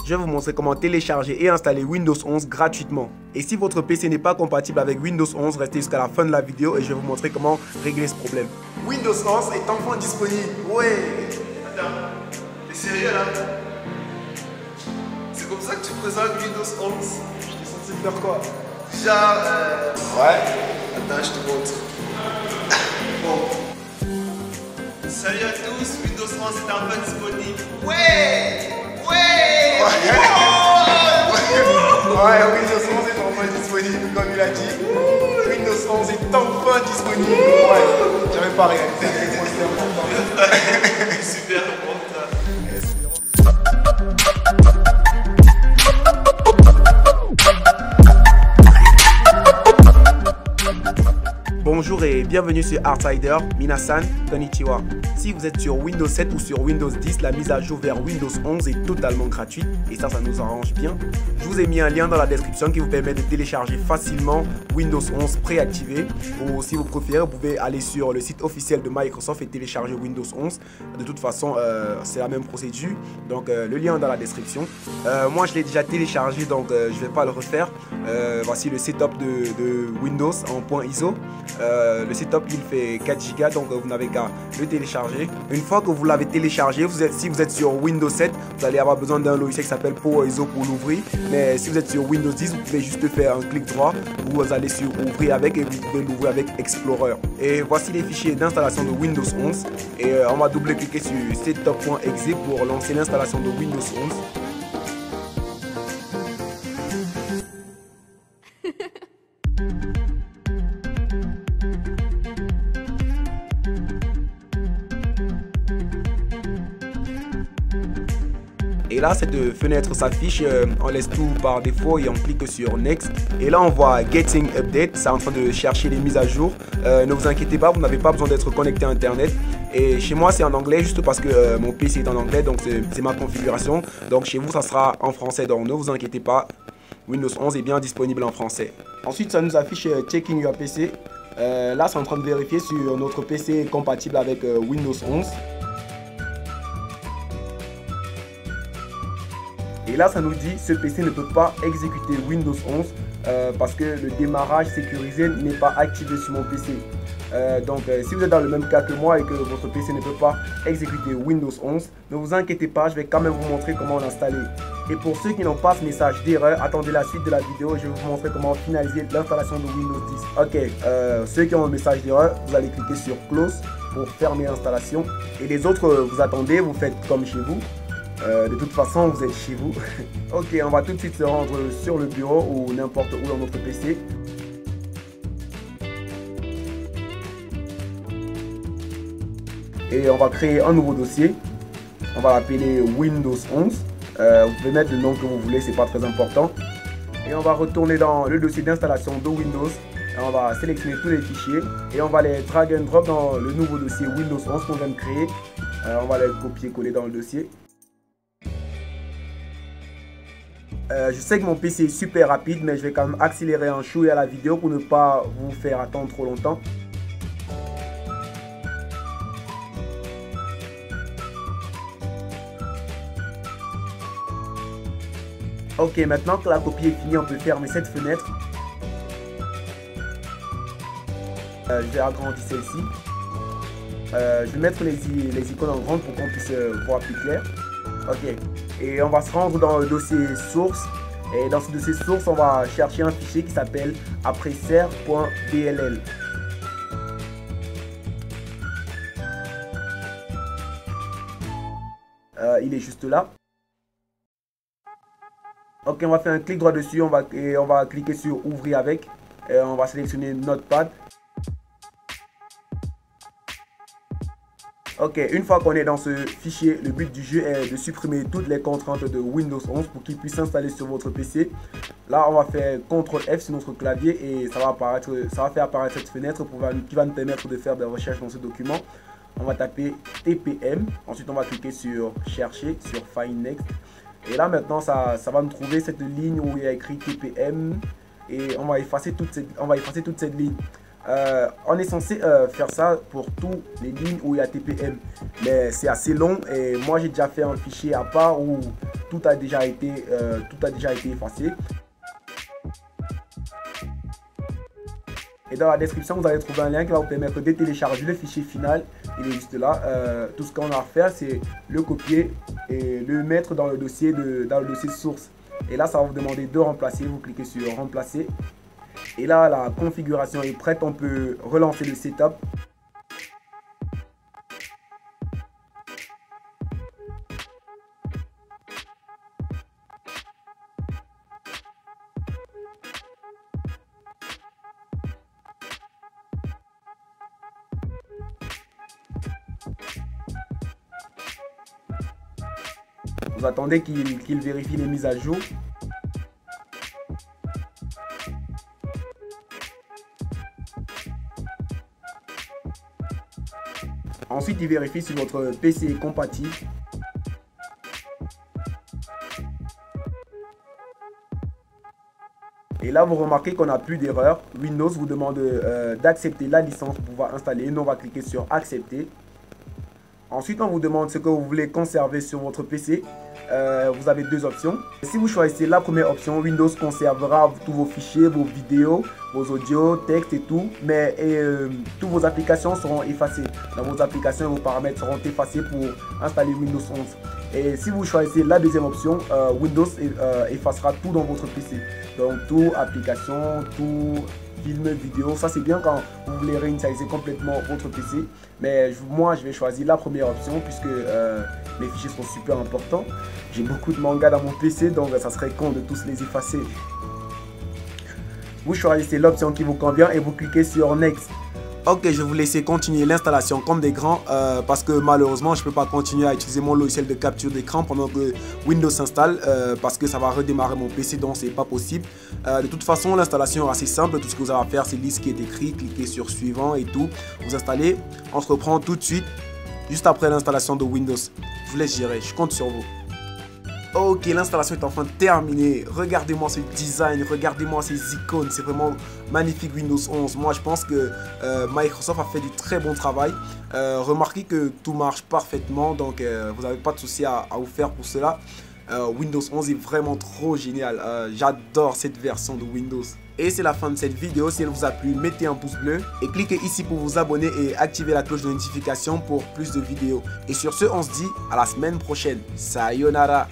je vais vous montrer comment télécharger et installer Windows 11 gratuitement. Et si votre PC n'est pas compatible avec Windows 11, restez jusqu'à la fin de la vidéo et je vais vous montrer comment régler ce problème. Windows 11 est enfin disponible. Ouais. Attends, t'es sérieux là? C'est comme ça que tu présentes Windows 11? Je t'ai censé faire quoi? Genre, Ouais. Attends, je te montre. Bon. Salut à tous, Windows 11 est enfin disponible. Ouais! Ouais! Ouais, Windows 11 est enfin disponible, comme il a dit. Windows 11 est enfin disponible. Ouais, j'avais pas réalisé à quel point c'était important. Super important. Bonjour et bienvenue sur Artsider, Minasan, Konnichiwa. Si vous êtes sur Windows 7 ou sur Windows 10, la mise à jour vers Windows 11 est totalement gratuite et ça nous arrange bien. Je vous ai mis un lien dans la description qui vous permet de télécharger facilement Windows 11 préactivé. Ou si vous préférez, vous pouvez aller sur le site officiel de Microsoft et télécharger Windows 11. De toute façon, c'est la même procédure. Donc le lien est dans la description. Moi, je l'ai déjà téléchargé, donc je ne vais pas le refaire. Voici le setup de Windows en point ISO. Le setup il fait 4 Go, donc vous n'avez qu'à le télécharger. Une fois que vous l'avez téléchargé, si vous êtes sur Windows 7, vous allez avoir besoin d'un logiciel qui s'appelle PowerISO pour l'ouvrir. Mais si vous êtes sur Windows 10, vous pouvez juste faire un clic droit, vous allez sur Ouvrir avec et vous pouvez l'ouvrir avec Explorer. Et voici les fichiers d'installation de Windows 11. Et on va double-cliquer sur setup.exe pour lancer l'installation de Windows 11. Et là, cette fenêtre s'affiche, on laisse tout par défaut et on clique sur Next. Et là, on voit Getting Update, c'est en train de chercher les mises à jour. Ne vous inquiétez pas, vous n'avez pas besoin d'être connecté à Internet. Et chez moi, c'est en anglais juste parce que mon PC est en anglais, donc c'est ma configuration. Donc chez vous, ça sera en français, donc ne vous inquiétez pas. Windows 11 est bien disponible en français. Ensuite, ça nous affiche Checking Your PC. Là, c'est en train de vérifier si notre PC est compatible avec Windows 11. Et là, ça nous dit ce PC ne peut pas exécuter Windows 11 parce que le démarrage sécurisé n'est pas activé sur mon PC. Donc, si vous êtes dans le même cas que moi et que votre PC ne peut pas exécuter Windows 11, ne vous inquiétez pas, je vais quand même vous montrer comment l'installer. Et pour ceux qui n'ont pas ce message d'erreur, attendez la suite de la vidéo, je vais vous montrer comment finaliser l'installation de Windows 10. Ok, ceux qui ont un message d'erreur, vous allez cliquer sur Close pour fermer l'installation. Et les autres, vous attendez, vous faites comme chez vous. De toute façon, vous êtes chez vous. Ok, on va tout de suite se rendre sur le bureau ou n'importe où dans notre PC. Et on va créer un nouveau dossier. On va l'appeler Windows 11. Vous pouvez mettre le nom que vous voulez, c'est pas très important. Et on va retourner dans le dossier d'installation de Windows. Et on va sélectionner tous les fichiers et on va les drag and drop dans le nouveau dossier Windows 11 qu'on vient de créer. On va les copier-coller dans le dossier. Je sais que mon PC est super rapide, mais je vais quand même accélérer un chouïa à la vidéo pour ne pas vous faire attendre trop longtemps. Ok, maintenant que la copie est finie, on peut fermer cette fenêtre. Je vais agrandir celle-ci. Je vais mettre les icônes en grande pour qu'on puisse voir plus clair. Ok, et on va se rendre dans le dossier source. Et dans ce dossier source, on va chercher un fichier qui s'appelle apreser.dll. Il est juste là. Ok, on va faire un clic droit dessus, on va cliquer sur ouvrir avec. Et on va sélectionner Notepad. Ok, une fois qu'on est dans ce fichier, le but du jeu est de supprimer toutes les contraintes de Windows 11 pour qu'il puisse s'installer sur votre PC. Là, on va faire CTRL F sur notre clavier et ça va faire apparaître cette fenêtre qui va nous permettre de faire des recherches dans ce document. On va taper TPM, ensuite on va cliquer sur chercher, sur Find Next. Et là maintenant, ça va nous trouver cette ligne où il y a écrit TPM et on va effacer toute cette ligne. On est censé faire ça pour toutes les lignes où il y a TPM, mais c'est assez long et moi j'ai déjà fait un fichier à part où tout a déjà été effacé. Et dans la description, vous allez trouver un lien qui va vous permettre de télécharger le fichier final. Il est juste là. Tout ce qu'on a à faire, c'est le copier et le mettre dans le dossier source. Et là, ça va vous demander de remplacer. Vous cliquez sur remplacer. Et là, la configuration est prête. On peut relancer le setup. Vous attendez qu'il vérifie les mises à jour. Ensuite, il vérifie si votre PC est compatible. Et là, vous remarquez qu'on n'a plus d'erreur. Windows vous demande d'accepter la licence pour pouvoir installer. Nous, on va cliquer sur accepter. Ensuite, on vous demande ce que vous voulez conserver sur votre PC. Vous avez deux options. Si vous choisissez la première option, Windows conservera tous vos fichiers, vos vidéos, vos audios, textes et tout. Mais toutes vos applications seront effacées. Dans vos applications et vos paramètres seront effacés pour installer Windows 11. Et si vous choisissez la deuxième option, Windows effacera tout dans votre PC. Donc, tout, application, tout, film, vidéo. Ça, c'est bien quand vous voulez réinitialiser complètement votre PC. Mais moi, je vais choisir la première option puisque les fichiers sont super importants. J'ai beaucoup de mangas dans mon PC, donc ça serait con de tous les effacer. Vous choisissez l'option qui vous convient et vous cliquez sur Next. Ok, je vais vous laisser continuer l'installation comme des grands parce que malheureusement je ne peux pas continuer à utiliser mon logiciel de capture d'écran pendant que Windows s'installe parce que ça va redémarrer mon PC, donc c'est pas possible. De toute façon, l'installation est assez simple. Tout ce que vous avez à faire, c'est lire ce qui est écrit, cliquer sur suivant et tout. Vous installez. On se reprend tout de suite juste après l'installation de Windows. Je vous laisse gérer, je compte sur vous. Ok, l'installation est enfin terminée. Regardez-moi ce design, regardez-moi ces icônes. C'est vraiment magnifique Windows 11. Moi, je pense que Microsoft a fait du très bon travail. Remarquez que tout marche parfaitement. Donc, vous n'avez pas de souci à vous faire pour cela. Windows 11 est vraiment trop génial. J'adore cette version de Windows. Et c'est la fin de cette vidéo. Si elle vous a plu, mettez un pouce bleu et cliquez ici pour vous abonner et activer la cloche de notification pour plus de vidéos. Et sur ce, on se dit à la semaine prochaine. Sayonara.